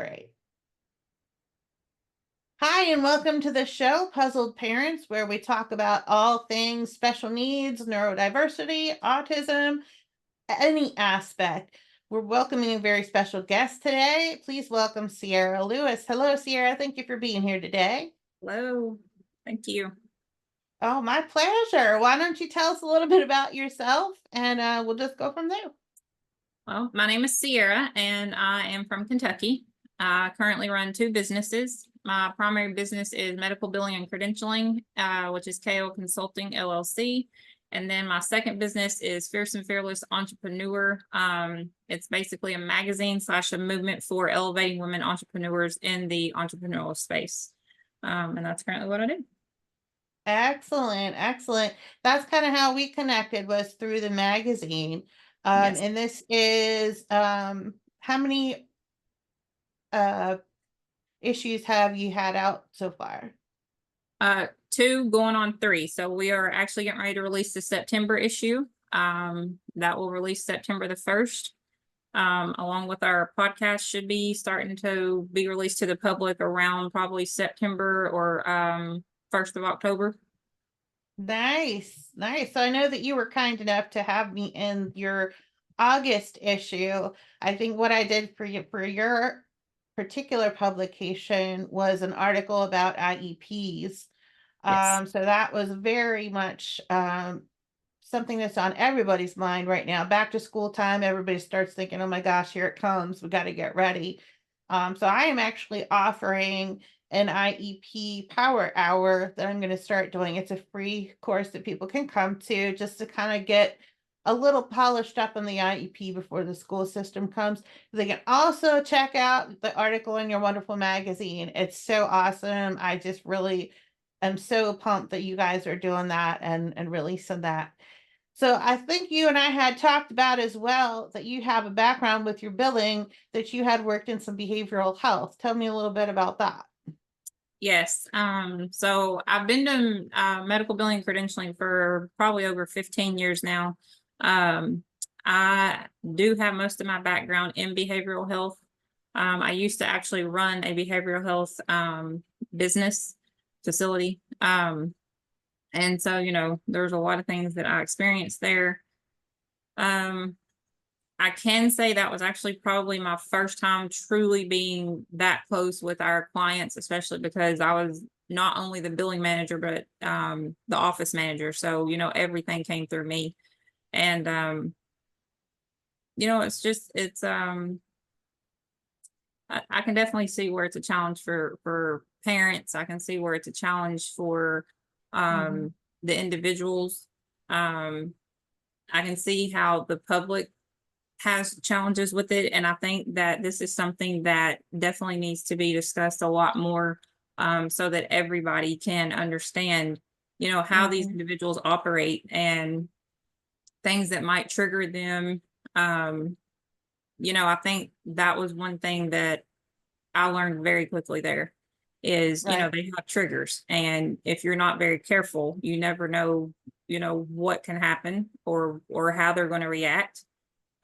right. Hi, and welcome to the show, Puzzled Parents, where we talk about all things special needs, neurodiversity, autism, any aspect. We're welcoming a very special guest today. Please welcome Ciara Lewis. Hello, Ciara. Thank you for being here today. Hello. Thank you. Oh, my pleasure. Why don't you tell us a little bit about yourself and we'll just go from there. Well, my name is Ciara and I am from Kentucky. I currently run two businesses. My primary business is medical billing and credentialing, which is KO Consulting LLC. And then my second business is Fierce and Fearless Entrepreneur. It's basically a magazine / a movement for elevating women entrepreneurs in the entrepreneurial space. And that's currently what I do. Excellent, excellent. That's kind of how we connected was through the magazine. Yes. And this is how many issues have you had out so far? Two going on three. So we are actually getting ready to release the September issue. That will release September the 1st. Along with our podcast should be starting to be released to the public around probably September or 1st of October. Nice, nice. So I know that you were kind enough to have me in your August issue. I think what I did for you for your particular publication was an article about IEPs. Yes. So that was very much something that's on everybody's mind right now. Back to school time, everybody starts thinking, oh my gosh, here it comes. We got to get ready. So I am actually offering an IEP power hour that I'm going to start doing. It's a free course that people can come to just to kind of get a little polished up on the IEP before the school system comes. They can also check out the article in your wonderful magazine. It's so awesome. I just really am so pumped that you guys are doing that and releasing that. So I think you and I had talked about as well that you have a background with your billing, that you had worked in some behavioral health. Tell me a little bit about that. Yes. So I've been doing medical billing and credentialing for probably over 15 years now. I do have most of my background in behavioral health. I used to actually run a behavioral health business facility. And so, there's a lot of things that I experienced there. Um, I can say that was actually probably my first time truly being that close with our clients, especially because I was not only the billing manager, but the office manager. So, everything came through me. And, I can definitely see where it's a challenge for parents. I can see where it's a challenge for Mhm. the individuals. Um, I can see how the public has challenges with it, and I think that this is something that definitely needs to be discussed a lot more, so that everybody can understand, how these Mhm. individuals operate and things that might trigger them. Um, I think that was one thing that I learned very quickly there is, Right. they have triggers. And if you're not very careful, you never know, what can happen or how they're going to react.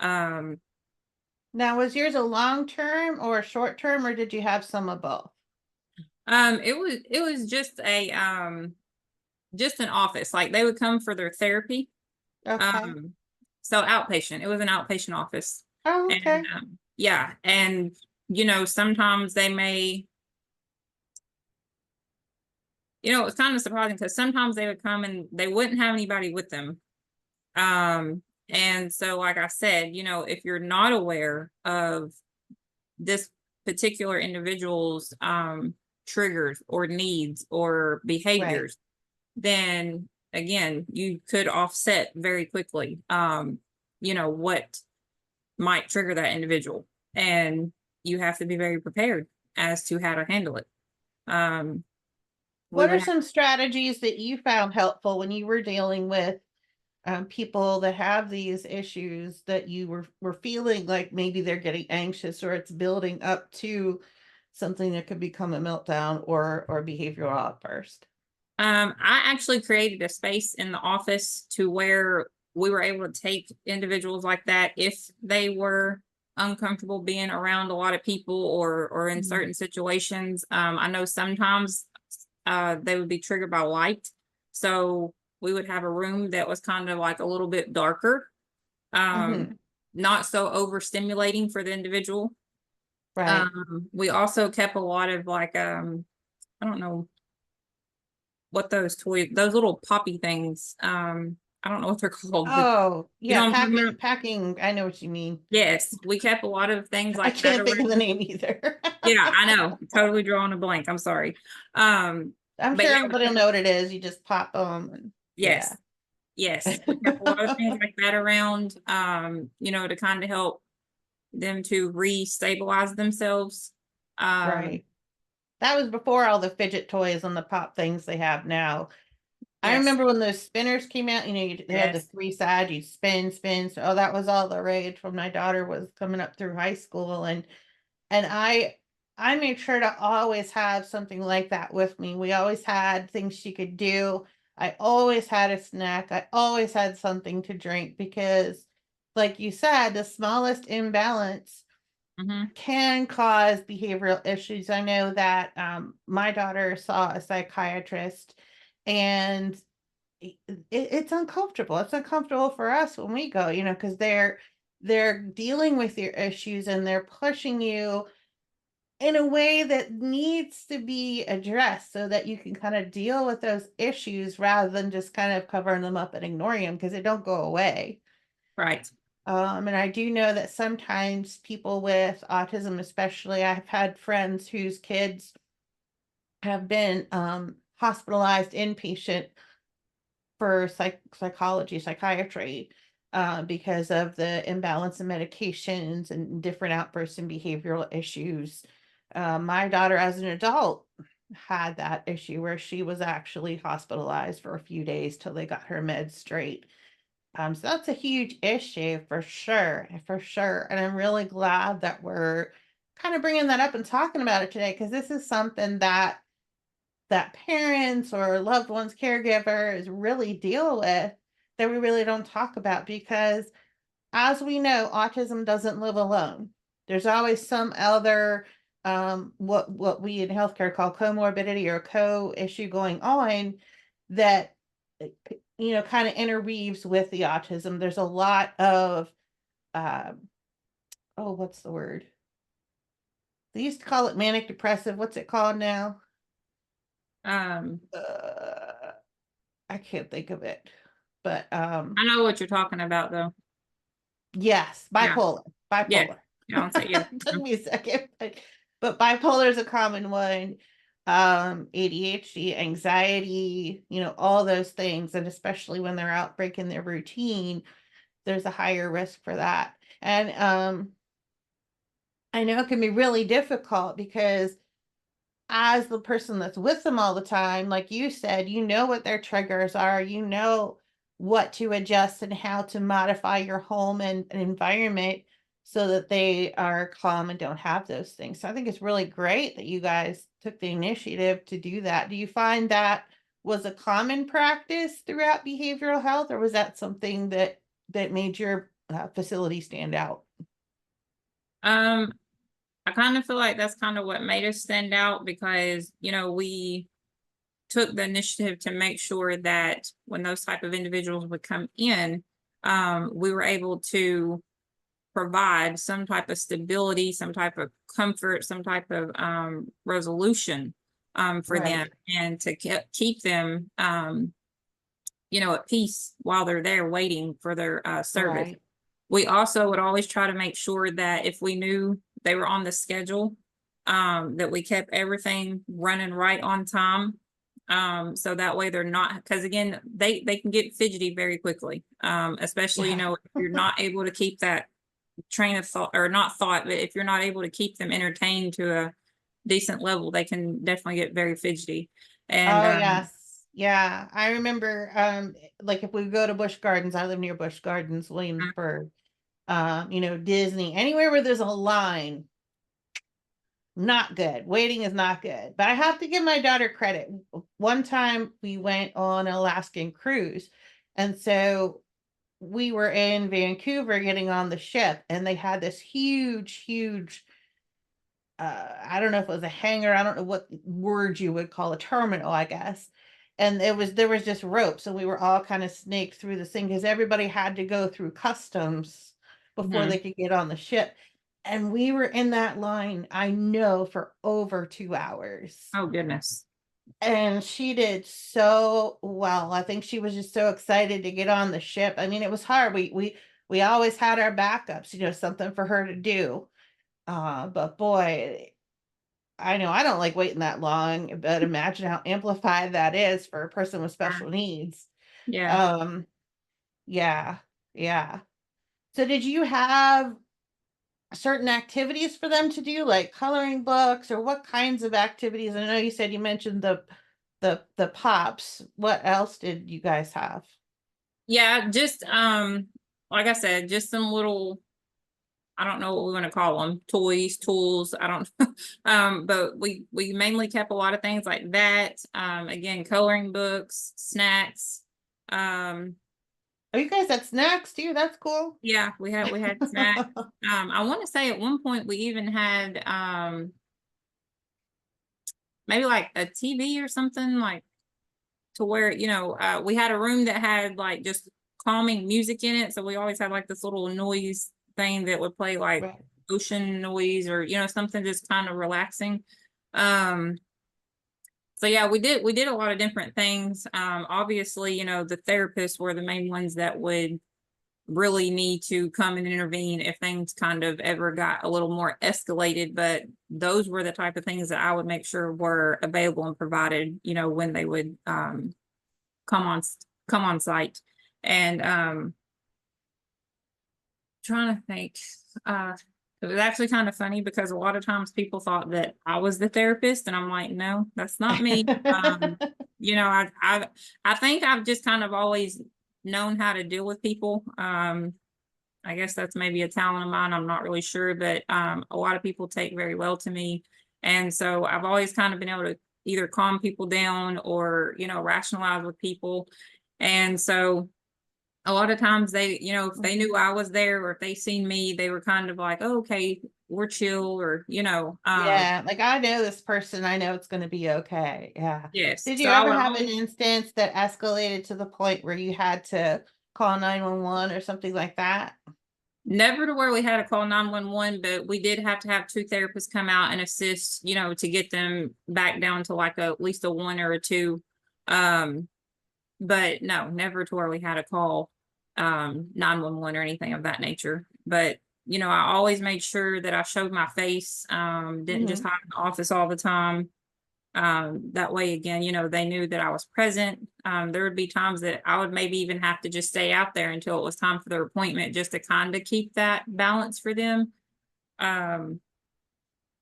Um, Now, was yours a long term or a short term, or did you have some of both? it was just an office. Like they would come for their therapy. Okay. Um, so outpatient. It was an outpatient office. Oh, And okay. yeah, and sometimes they may, it's kind of surprising because sometimes they would come and they wouldn't have anybody with them. And so like I said, if you're not aware of this particular individual's triggers or needs or Right. behaviors, then again, you could offset very quickly, what might trigger that individual. And you have to be very prepared as to how to handle it. Um, we What are would have, some strategies that you found helpful when you were dealing with people that have these issues that you were feeling like maybe they're getting anxious or it's building up to something that could become a meltdown or behavioral outburst? I actually created a space in the office to where we were able to take individuals like that if they were uncomfortable being around a lot of people or in Mhm. certain situations. I know sometimes they would be triggered by light. So we would have a room that was kind of like a little bit darker, um, Mhm. not so overstimulating for the individual. Right. We also kept a lot of like I don't know what those toys, those little poppy things. I don't know what they're called, but Oh, you know yeah, what I'm talking about? packing, I know what you mean. Yes, we kept a lot of things I like that can't think of the around. name either. Yeah, I know. Totally drawing a blank. I'm sorry. Um, I'm but sure yeah, everybody will know what it is, you just pop them, and yeah. yes, yes. We kept a lot of things like that around, to kind of help them to re-stabilize themselves. Um, Right. That was before all the fidget toys and the pop things they have now. I yes, remember when those spinners came out, they had the yes. 3 sides, you'd spin, spin, so oh, that was all the rage when my daughter was coming up through high school, and I made sure to always have something like that with me. We always had things she could do. I always had a snack. I always had something to drink because, like you said, the smallest imbalance Hmm. can cause behavioral issues. I know that my daughter saw a psychiatrist, and it's uncomfortable. It's uncomfortable for us when we go, because they're dealing with your issues and they're pushing you in a way that needs to be addressed so that you can kind of deal with those issues rather than just kind of covering them up and ignoring them because they don't go away. Right. And I do know that sometimes people with autism, especially, I've had friends whose kids have been hospitalized inpatient for psychiatry because of the imbalance in medications and different outbursts and behavioral issues. My daughter, as an adult, had that issue where she was actually hospitalized for a few days till they got her meds straight. So that's a huge issue for sure. And I'm really glad that we're kind of bringing that up and talking about it today because this is something that parents or loved ones, caregivers really deal with that we really don't talk about because, as we know, autism doesn't live alone. There's always some other what we in healthcare call comorbidity or co-issue going on that kind of interweaves with the autism. There's a lot of oh, what's the word? They used to call it manic depressive. What's it called now? Um, Uh, I can't think of it. But I know what you're talking about though. yes, Yeah. bipolar. Yeah. Bipolar. Yeah. I'll say yeah. Took me a second, but bipolar is a common one. ADHD, anxiety, all those things, and especially when they're out breaking their routine, there's a higher risk for that. And I know it can be really difficult because as the person that's with them all the time, like you said, you know what their triggers are, you know what to adjust and how to modify your home and environment so that they are calm and don't have those things. So I think it's really great that you guys took the initiative to do that. Do you find that was a common practice throughout behavioral health, or was that something that made your facility stand out? Um, I kind of feel like that's kind of what made us stand out because, we took the initiative to make sure that when those type of individuals would come in, we were able to provide some type of stability, some type of comfort, some type of resolution for them Right, and to keep them, at peace while they're there waiting for their service. right, We also would always try to make sure that if we knew they were on the schedule, that we kept everything running right on time. So that way they're not, because again, they can get fidgety very quickly. Especially, yeah. if you're not able to keep that train of thought, or not thought, but if you're not able to keep them entertained to a decent level, they can definitely get very fidgety. And Oh, yes. Yeah, I remember, like, if we go to Busch Gardens, I live near Busch Gardens, Williamsburg, Disney, anywhere where there's a line, not good. Waiting is not good. But I have to give my daughter credit. One time we went on an Alaskan cruise, and so we were in Vancouver getting on the ship, and they had this huge, I don't know if it was a hangar, I don't know what word you would call a terminal, I guess. And there was just ropes, and we were all kind of snaked through this thing because everybody had to go through customs before Mhm. they could get on the ship. And we were in that line, I know, for over 2 hours. Oh goodness. And she did so well. I think she was just so excited to get on the ship. I mean, it was hard. We always had our backups, something for her to do. But boy, I know I don't like waiting that long, but imagine how amplified that is for a person with Sure. special needs. Yeah. Um, yeah, yeah. So did you have certain activities for them to do, like coloring books, or what kinds of activities? I know you said you mentioned the pops. What else did you guys have? Yeah, just like I said, just some little, I don't know what we want to call them, toys, tools. I don't but we mainly kept a lot of things like that. Again, coloring books, snacks. Um Oh, you guys had snacks too. That's cool. yeah, we had snacks. I want to say at one point we even had maybe like a TV or something, like to where, we had a room that had like just calming music in it. So we always had like this little noise thing that would play like Right. ocean noise, or, something just kind of relaxing. Um, so yeah, we did a lot of different things. Obviously, the therapists were the main ones that would really need to come and intervene if things kind of ever got a little more escalated. But those were the type of things that I would make sure were available and provided, when they would come on come on site. And trying to think, uh it was actually kind of funny because a lot of times people thought that I was the therapist, and I'm like, no, that's not me. I think I've just kind of always known how to deal with people. I guess that's maybe a talent of mine, I'm not really sure, but a lot of people take very well to me. And so I've always kind of been able to either calm people down or, rationalize with people. And so a lot of times they, if they knew I was there or if they seen me, they were kind of like, oh, okay, we're chill, or, Yeah, like I know this person, I know it's going to be okay. Yeah. yes. Did So you I ever would have an always instance that escalated to the point where you had to call 911 or something like that? never to where we had to call 911, but we did have to have two therapists come out and assist, to get them back down to like at least a one or a two. Um, but no, never to where we had to call 911 or anything of that nature. But I always made sure that I showed my face, didn't just Hmm. hide in the office all the time. That way, again, they knew that I was present. There would be times that I would maybe even have to just stay out there until it was time for their appointment, just to kind of keep that balance for them. Um,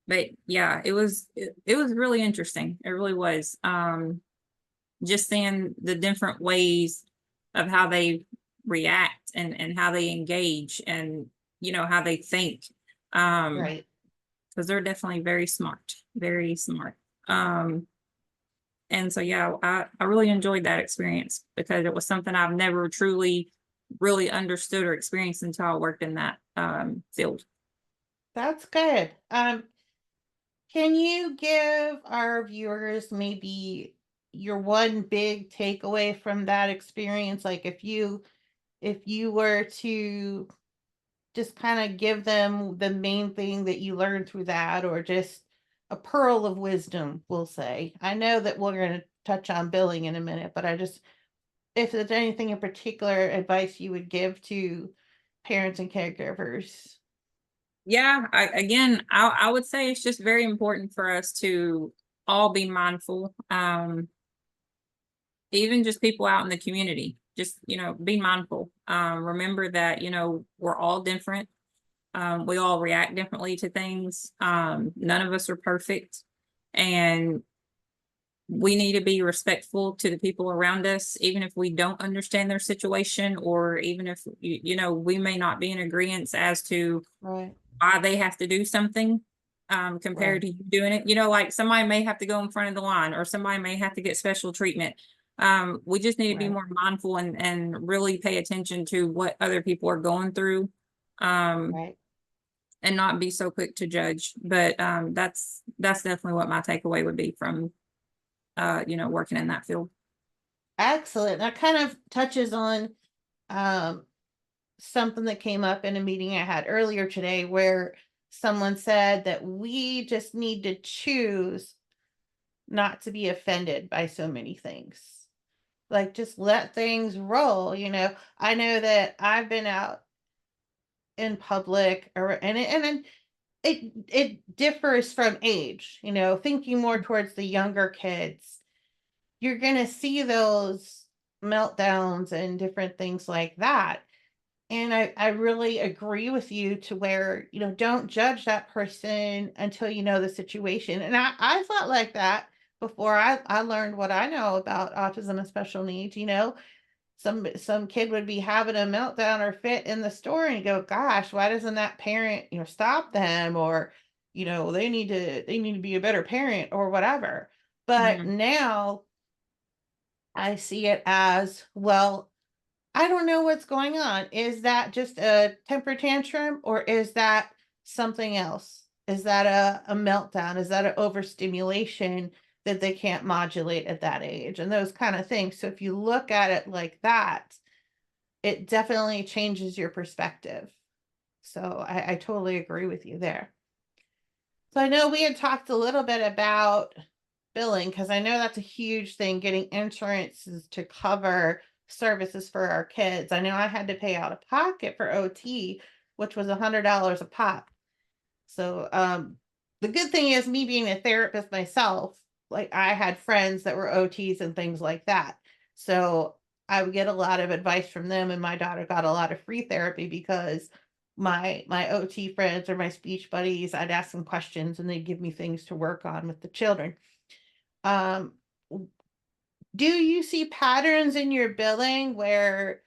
but yeah, it was really interesting. It really was. Just seeing the different ways of how they react, and how they engage, and how they think. Right. Because they're definitely very smart, very smart. Um, and so yeah, I really enjoyed that experience because it was something I've never truly really understood or experienced until I worked in that field. That's good. Can you give our viewers maybe your one big takeaway from that experience? Like if you were to just kind of give them the main thing that you learned through that, or just a pearl of wisdom, we'll say. I know that we're going to touch on billing in a minute, but if there's anything in particular advice you would give to parents and caregivers. Yeah, I would say it's just very important for us to all be mindful. Even just people out in the community, just be mindful. Remember that we're all different. We all react differently to things. None of us are perfect, and we need to be respectful to the people around us, even if we don't understand their situation, or even if we may not be in agreement as to Right. why they have to do something, compared Right. to you doing it. Like somebody may have to go in front of the line, or somebody may have to get special treatment. We just need to be Right. more mindful and really pay attention to what other people are going through. Um, Right. and not be so quick to judge. But that's definitely what my takeaway would be from working in that field. Excellent. That kind of touches on um, something that came up in a meeting I had earlier today where someone said that we just need to choose not to be offended by so many things. Like just let things roll, you know. I know that I've been out in public or and it differs from age, you know, thinking more towards the younger kids. You're going to see those meltdowns and different things like that. And I really agree with you to where, you know, don't judge that person until you know the situation. And I felt like that before I learned what I know about autism and special needs, you know. Some kid would be having a meltdown or fit in the store and you go, gosh, why doesn't that parent, you know, stop them? Or, you know, they need to be a better parent or whatever. But Mhm. now I see it as, well, I don't know what's going on. Is that just a temper tantrum or is that something else? Is that a meltdown? Is that an overstimulation that they can't modulate at that age? And those kind of things. So if you look at it like that, it definitely changes your perspective. So I totally agree with you there. So I know we had talked a little bit about billing because I know that's a huge thing, getting insurances to cover services for our kids. I know I had to pay out of pocket for OT, which was $100 a pop. So the good thing is me being a therapist myself, like I had friends that were OTs and things like that. So I would get a lot of advice from them and my daughter got a lot of free therapy because my OT friends or my speech buddies, I'd ask them questions and they'd give me things to work on with the children. Um, do you see patterns in your billing where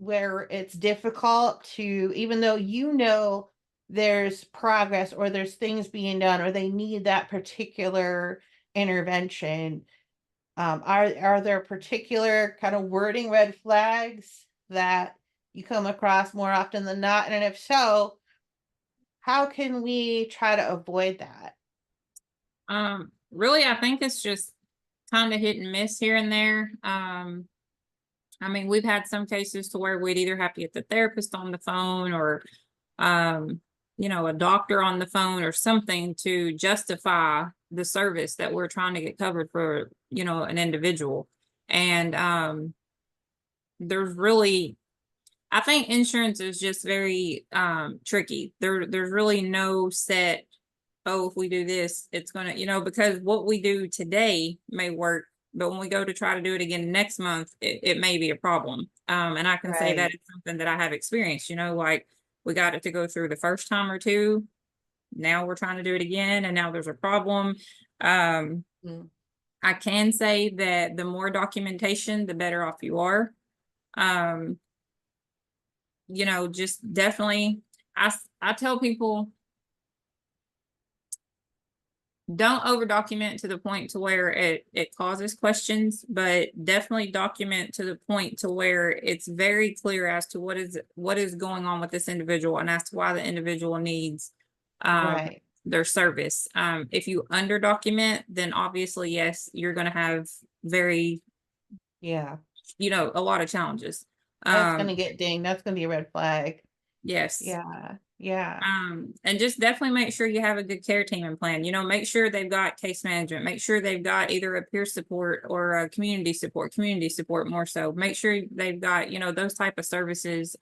it's difficult to, even though you know there's progress or there's things being done or they need that particular intervention, are there particular kind of wording red flags that you come across more often than not? And if so, how can we try to avoid that? Really, I think it's just kind of hit and miss here and there. I mean, we've had some cases to where we'd either have to get the therapist on the phone or, um, a doctor on the phone or something to justify the service that we're trying to get covered for, an individual. And there's really, I think insurance is just very tricky. There's really no set, oh, if we do this, it's gonna, because what we do today may work, but when we go to try to do it again next month, it may be a problem. And I can say that Right. it's something that I have experienced, like we got it to go through the first time or two. Now we're trying to do it again, and now there's a problem. Um, Mm. I can say that the more documentation, the better off you are. Um, just definitely, I tell people, don't over document to the point to where it causes questions, but definitely document to the point to where it's very clear as to what is going on with this individual and as to why the individual needs um Right. their service. If you under document, then obviously yes, you're going to have very, Yeah. a lot of challenges. That's going um to get dinged. That's going to be a red flag. yes. Yeah. Yeah. And just definitely make sure you have a good care team and plan. Make sure they've got case management. Make sure they've got either a peer support or a community support more so. Make sure they've got, those type of services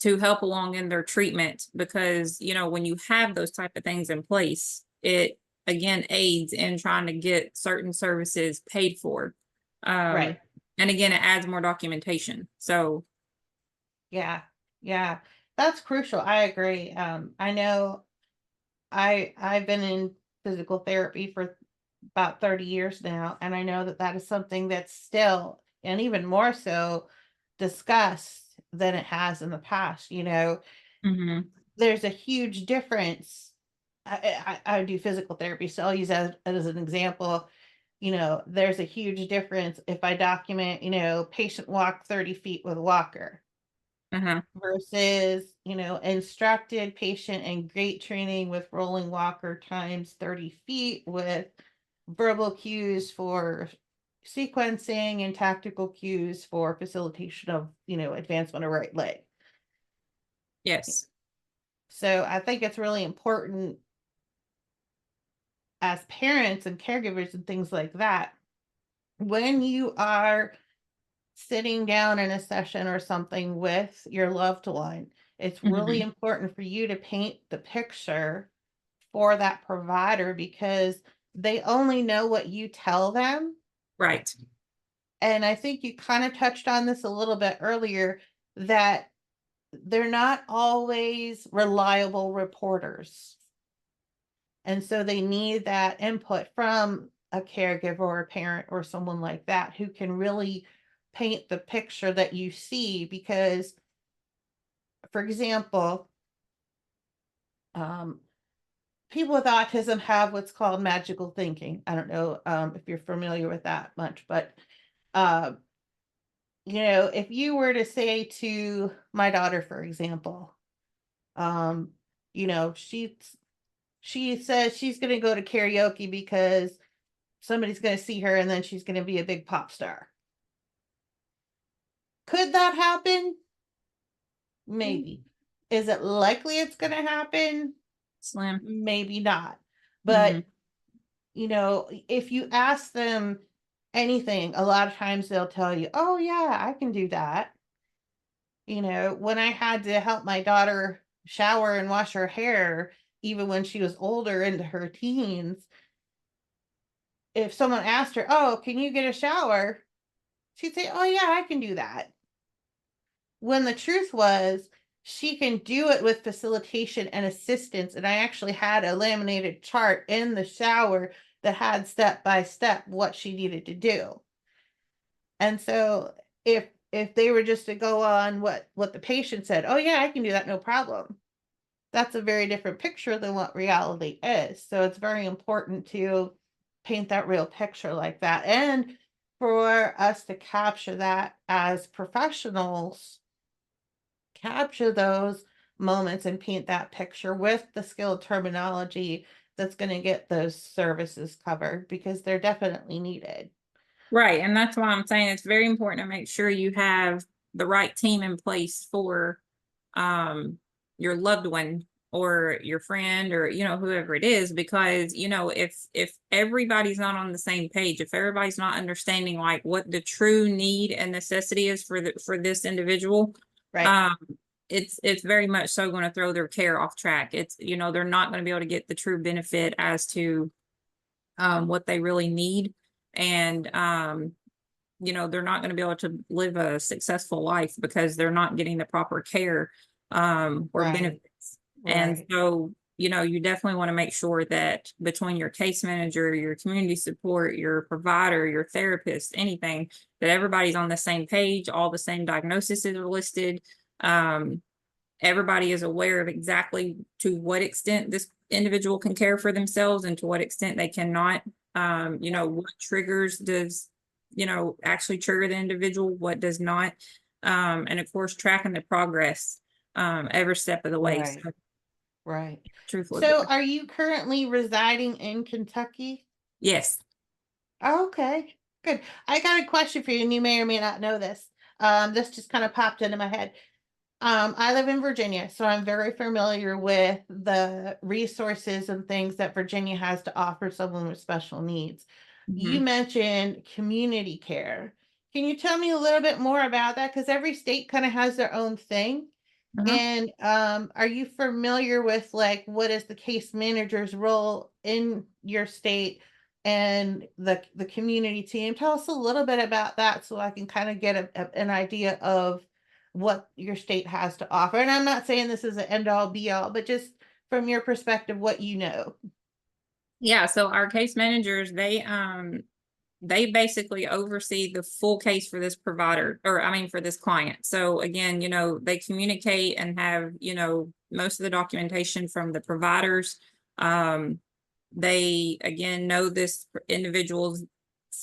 to help along in their treatment because, when you have those type of things in place, it again aids in trying to get certain services paid for. Um, Right. and again, it adds more documentation. So, Yeah. Yeah. That's crucial. I agree. I know I've been in physical therapy for about 30 years now, and I know that that is something that's still, and even more so, discussed than it has in the past. You know, mhm. there's a huge difference. I do physical therapy, so I'll use that as an example. there's a huge difference if I document, patient walk 30 feet with walker Uh-huh. versus, instructed patient and great training with rolling walker times 30 feet with verbal cues for sequencing and tactical cues for facilitation of, advancement of right leg. Yes. So I think it's really important as parents and caregivers and things like that, when you are sitting down in a session or something with your loved one, it's really Mhm. important for you to paint the picture for that provider because they only know what you tell them. Right. And I think you kind of touched on this a little bit earlier that they're not always reliable reporters. And so they need that input from a caregiver or a parent or someone like that who can really paint the picture that you see. Because, for example, um, people with autism have what's called magical thinking. I don't know if you're familiar with that much, but uh, if you were to say to my daughter, for example, um, she says she's going to go to karaoke because somebody's going to see her and then she's going to be a big pop star. Could that happen? Maybe. Is it likely it's going to happen? Slim. Maybe not. Mhm. But, if you ask them anything, a lot of times they'll tell you, oh, yeah, I can do that. When I had to help my daughter shower and wash her hair, even when she was older into her teens, if someone asked her, oh, can you get a shower? She'd say, oh, yeah, I can do that. When the truth was, she can do it with facilitation and assistance. And I actually had a laminated chart in the shower that had step by step what she needed to do. And so if they were just to go on what the patient said, oh yeah, I can do that, no problem. That's a very different picture than what reality is. So it's very important to paint that real picture like that. And for us to capture that as professionals, capture those moments and paint that picture with the skilled terminology that's going to get those services covered because they're definitely needed. Right. And that's why I'm saying it's very important to make sure you have the right team in place for um your loved one or your friend or whoever it is, because if everybody's not on the same page, if everybody's not understanding like what the true need and necessity is for this individual, Right. um it's very much so going to throw their care off track. It's they're not going to be able to get the true benefit as to what they really need. And they're not going to be able to live a successful life because they're not getting the proper care or Right. benefits. And Right. so you definitely want to make sure that between your case manager, your community support, your provider, your therapist, anything, that everybody's on the same page, all the same diagnoses are listed. um, Everybody is aware of exactly to what extent this individual can care for themselves and to what extent they cannot. What triggers does, actually trigger the individual, what does not. And of course, tracking the progress every step of the way. So, Right. Right. truthfully, So are you currently residing in Kentucky? yes. Oh, okay, good. I got a question for you, and you may or may not know this. This just kind of popped into my head. I live in Virginia, so I'm very familiar with the resources and things that Virginia has to offer someone with special needs. You Mhm. mentioned community care. Can you tell me a little bit more about that? Because every state kind of has their own thing. Uh-huh. And are you familiar with like what is the case manager's role in your state and the community team? Tell us a little bit about that so I can kind of get an idea of what your state has to offer. And I'm not saying this is an end all be all, but just from your perspective, what you know. Yeah, so our case managers, they basically oversee the full case for this provider, or I mean for this client. So again, they communicate and have, most of the documentation from the providers. They again know this individual's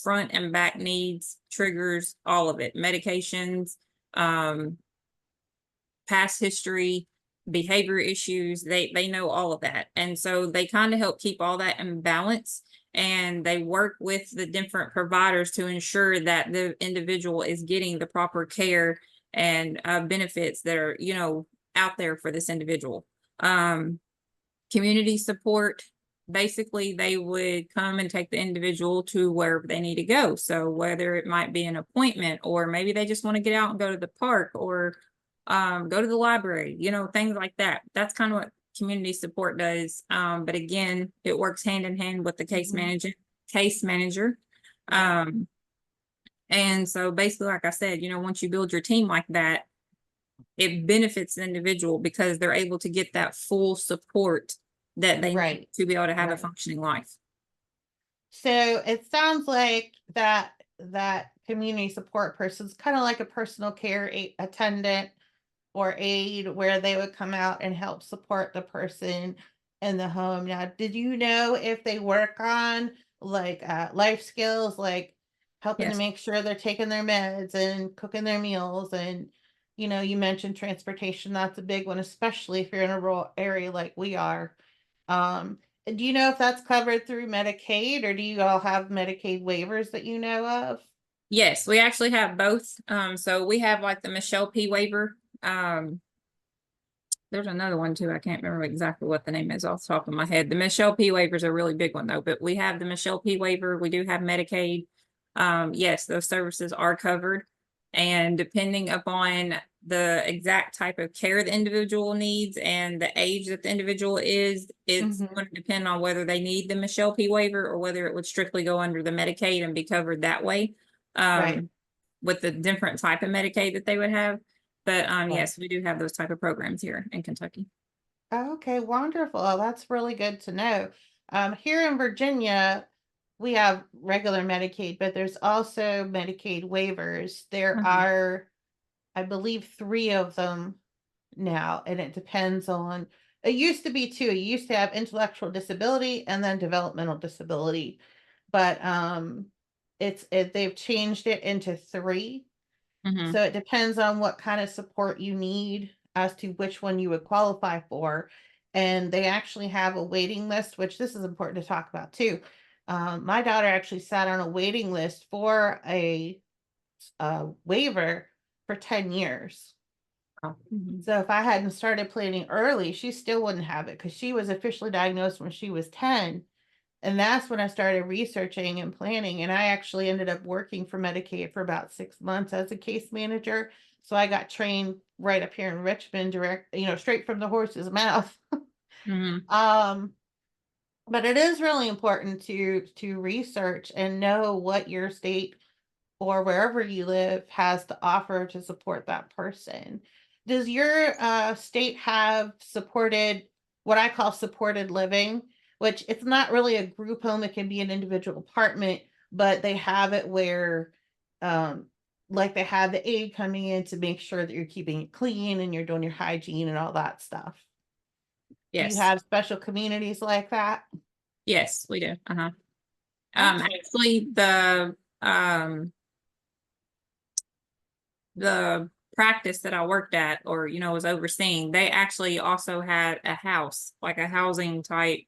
front and back needs, triggers, all of it, medications, um, past history, behavior issues. They know all of that. And so they kind of help keep all that in balance, and they work with the different providers to ensure that the individual is getting the proper care and benefits that are, out there for this individual. Um, Community support, basically they would come and take the individual to wherever they need to go. So whether it might be an appointment, or maybe they just want to get out and go to the park, or go to the library, things like that. That's kind of what community support does. But again, it works hand in hand with the Mhm. case manager. Right. Um, and so basically, like I said, once you build your team like that, it benefits the individual because they're able to get that full support that they need Right. to be able to have a Right. functioning life. So it sounds like that community support person's kind of like a personal care attendant or aide, where they would come out and help support the person in the home. Now, did you know if they work on like life skills, like helping to Yes. make sure they're taking their meds and cooking their meals? And, you mentioned transportation. That's a big one, especially if you're in a rural area like we are. Do you know if that's covered through Medicaid, or do you all have Medicaid waivers that you know of? Yes, we actually have both. So we have like the Michelle P waiver. There's another one too. I can't remember exactly what the name is off the top of my head. The Michelle P waiver is a really big one though, but we have the Michelle P waiver. We do have Medicaid. Yes, those services are covered. And depending upon the exact type of care the individual needs and the age that the individual is, it's Hmm. going to depend on whether they need the Michelle P waiver or whether it would strictly go under the Medicaid and be covered that way. Right. With the different type of Medicaid that they would have. But Right. yes, we do have those type of programs here in Kentucky. Okay, wonderful. That's really good to know. Here in Virginia, we have regular Medicaid, but there's also Medicaid waivers. There Mhm, are, I believe, three of them now, and it depends on. It used to be two. You used to have intellectual disability and then developmental disability, but they've changed it into three. mhm, So it depends on what kind of support you need as to which one you would qualify for. And they actually have a waiting list, which this is important to talk about too. My daughter actually sat on a waiting list for a waiver for 10 years. oh, mhm, So if I hadn't started planning early, she still wouldn't have it because she was officially diagnosed when she was 10. And that's when I started researching and planning. And I actually ended up working for Medicaid for about 6 months as a case manager. So I got trained right up here in Richmond, straight from the horse's mouth. mhm. um, but it is really important to research and know what your state or wherever you live has to offer to support that person. Does your state have supported, what I call supported living, which it's not really a group home, it can be an individual apartment, but they have it where, um, like they have the aide coming in to make sure that you're keeping it clean and you're doing your hygiene and all that stuff. Do you Yes, have special communities like that? yes, we do. Uh-huh. Excellent. Actually, um the practice that I worked at, or was overseeing, they actually also had a house, like a housing type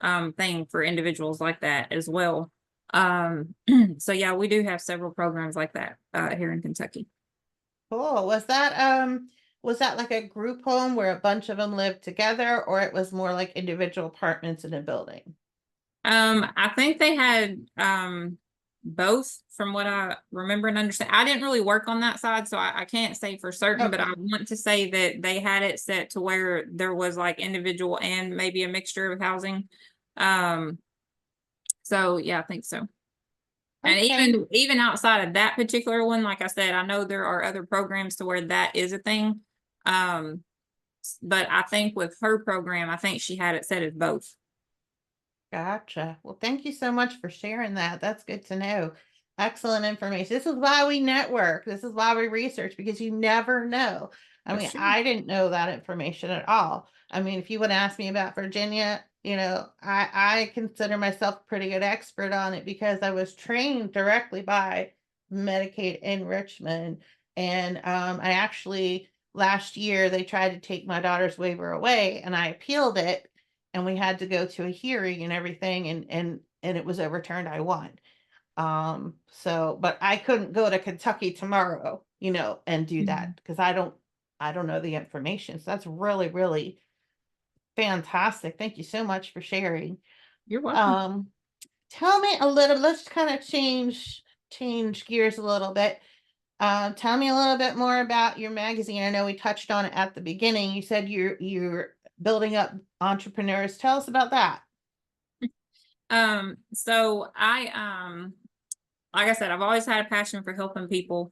thing for individuals like that as well. Um, so yeah, we do have several programs like that here in Kentucky. Cool. Was that like a group home where a bunch of them lived together, or it was more like individual apartments in a building? I think they had both from what I remember and understand. I didn't really work on that side, so I can't say for certain, but I Okay. want to say that they had it set to where there was like individual and maybe a mixture of housing. Um, so yeah, I think so. And Okay. even outside of that particular one, like I said, I know there are other programs to where that is a thing. Um, but I think with her program, I think she had it set as both. Gotcha. Well, thank you so much for sharing that. That's good to know. Excellent information. This is why we network. This is why we research, because you never know. I That's mean, true. I didn't know that information at all. I mean, if you would ask me about Virginia, I consider myself a pretty good expert on it because I was trained directly by Medicaid in Richmond. And I actually last year they tried to take my daughter's waiver away, and I appealed it, and we had to go to a hearing and everything, and it was overturned. I won. So but I couldn't go to Kentucky tomorrow, and do Mhm. that because I don't know the information. So that's really, really fantastic. Thank you so much for sharing. You're welcome. Um, Tell me a little, let's kind of change gears a little bit. Tell me a little bit more about your magazine. I know we touched on it at the beginning. You said you're building up entrepreneurs. Tell us about that. So like I said, I've always had a passion for helping people.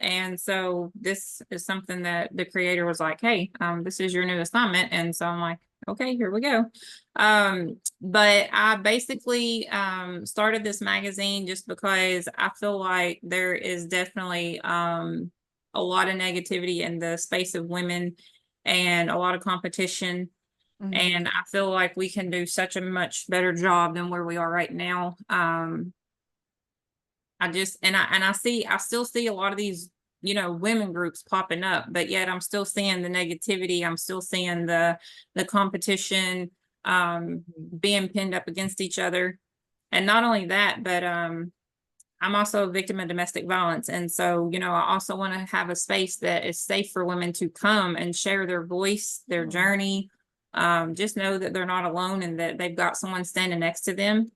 And so this is something that the creator was like, hey, this is your new assignment. And so I'm like, okay, here we go. But I basically started this magazine just because I feel like there is definitely a lot of negativity in the space of women and a lot of competition. And Mhm. I feel like we can do such a much better job than where we are right now. I still see a lot of these, women groups popping up, but yet I'm still seeing the negativity. I'm still seeing the competition, being pinned up against each other. And not only that, but I'm also a victim of domestic violence. And so, I also want to have a space that is safe for women to come and share their voice, their Mm. journey. Just know that they're not alone and that they've got someone standing next to them.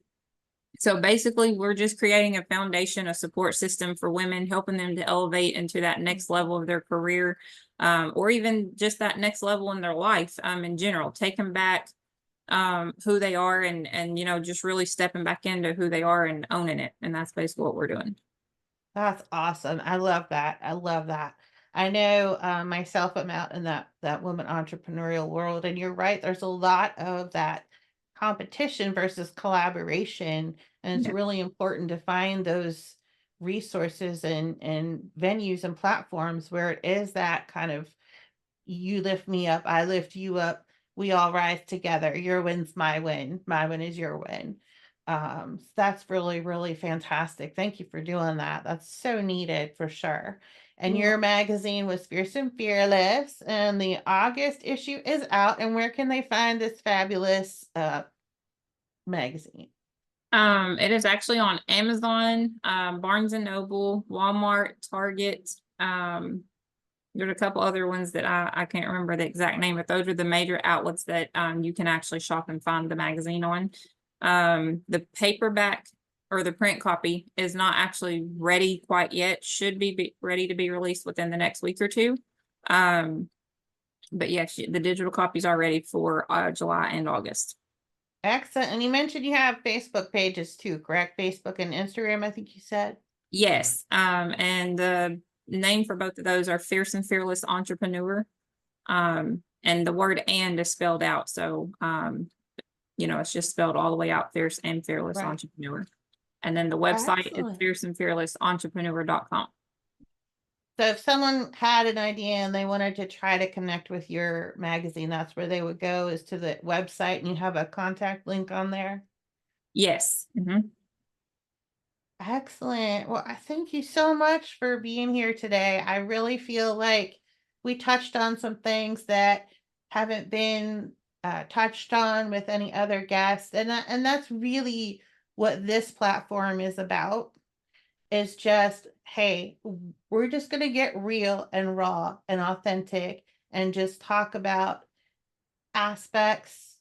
So basically, we're just creating a foundation, a support system for women, helping them to elevate into that next level of their career, or even just that next level in their life in general. Take them back who they are and just really stepping back into who they are and owning it. And that's basically what we're doing. That's awesome. I love that. I love that. I know myself, I'm out in that woman entrepreneurial world, and you're right. There's a lot of that competition versus collaboration, and it's Yeah. really important to find those resources and venues and platforms where it is that kind of you lift me up, I lift you up, we all rise together. Your win's my win is your win. That's really, really fantastic. Thank you for doing that. That's so needed for sure. And You're your welcome. magazine was Fierce and Fearless, and the August issue is out. And where can they find this fabulous magazine? It is actually on Amazon, Barnes and Noble, Walmart, Target. There's a couple other ones that I can't remember the exact name, but those are the major outlets that you can actually shop and find the magazine on. The paperback or the print copy is not actually ready quite yet. Should be ready to be released within the next week or two. Um, but yes, the digital copies are ready for July and August. Excellent. And you mentioned you have Facebook pages too, correct? Facebook and Instagram, I think you said. Yes, and the name for both of those are Fierce and Fearless Entrepreneur. And the word "and" is spelled out, so it's just spelled all the way out, Fierce and Fearless Right. Entrepreneur. And then the website is Excellent. fierceandfearlessentrepreneur.com. So if someone had an idea and they wanted to try to connect with your magazine, that's where they would go, is to the website, and you have a contact link on there. Yes. Excellent. Well, I thank you so much for being here today. I really feel like we touched on some things that haven't been touched on with any other guests, and that's really what this platform is about. Is just, hey, we're just going to get real and raw and authentic and just talk about aspects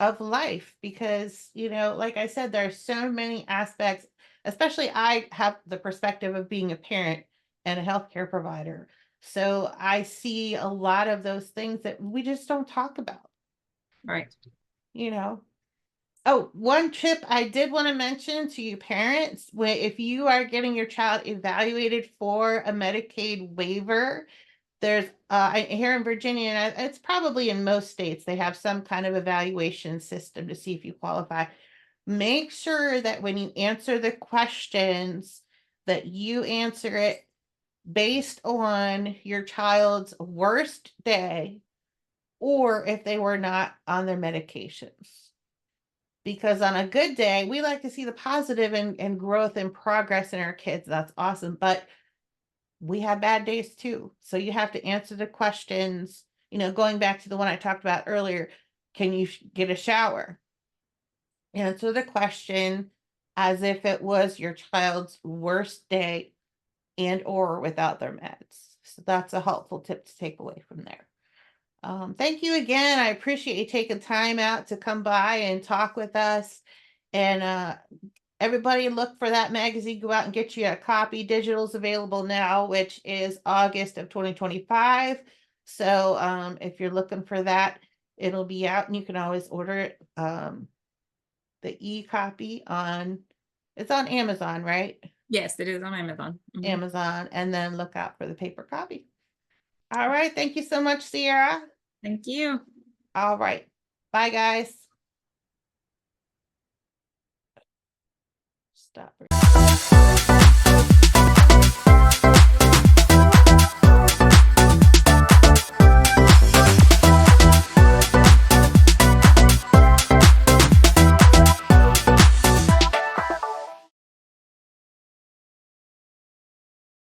of life because, like I said, there are so many aspects, especially I have the perspective of being a parent and a healthcare provider. So I see a lot of those things that we just don't talk about, Right. you know. Oh, one tip I did want to mention to you parents, where if you are getting your child evaluated for a Medicaid waiver, there's here in Virginia, and it's probably in most states, they have some kind of evaluation system to see if you qualify. Make sure that when you answer the questions, that you answer it based on your child's worst day or if they were not on their medications. Because on a good day, we like to see the positive and growth and progress in our kids. That's awesome. But we have bad days too. So you have to answer the questions, going back to the one I talked about earlier. Can you get a shower? Answer the question as if it was your child's worst day and or without their meds. So that's a helpful tip to take away from there. Thank you again. I appreciate you taking time out to come by and talk with us. And everybody look for that magazine. Go out and get you a copy. Digital's available now, which is August of 2025. So if you're looking for that, it'll be out and you can always order it. The e-copy it's on Amazon, right? Yes, it is on Amazon. Mhm. Amazon, and then look out for the paper copy. All right. Thank you so much, Ciara. Thank you. All right. Bye, guys. Stop.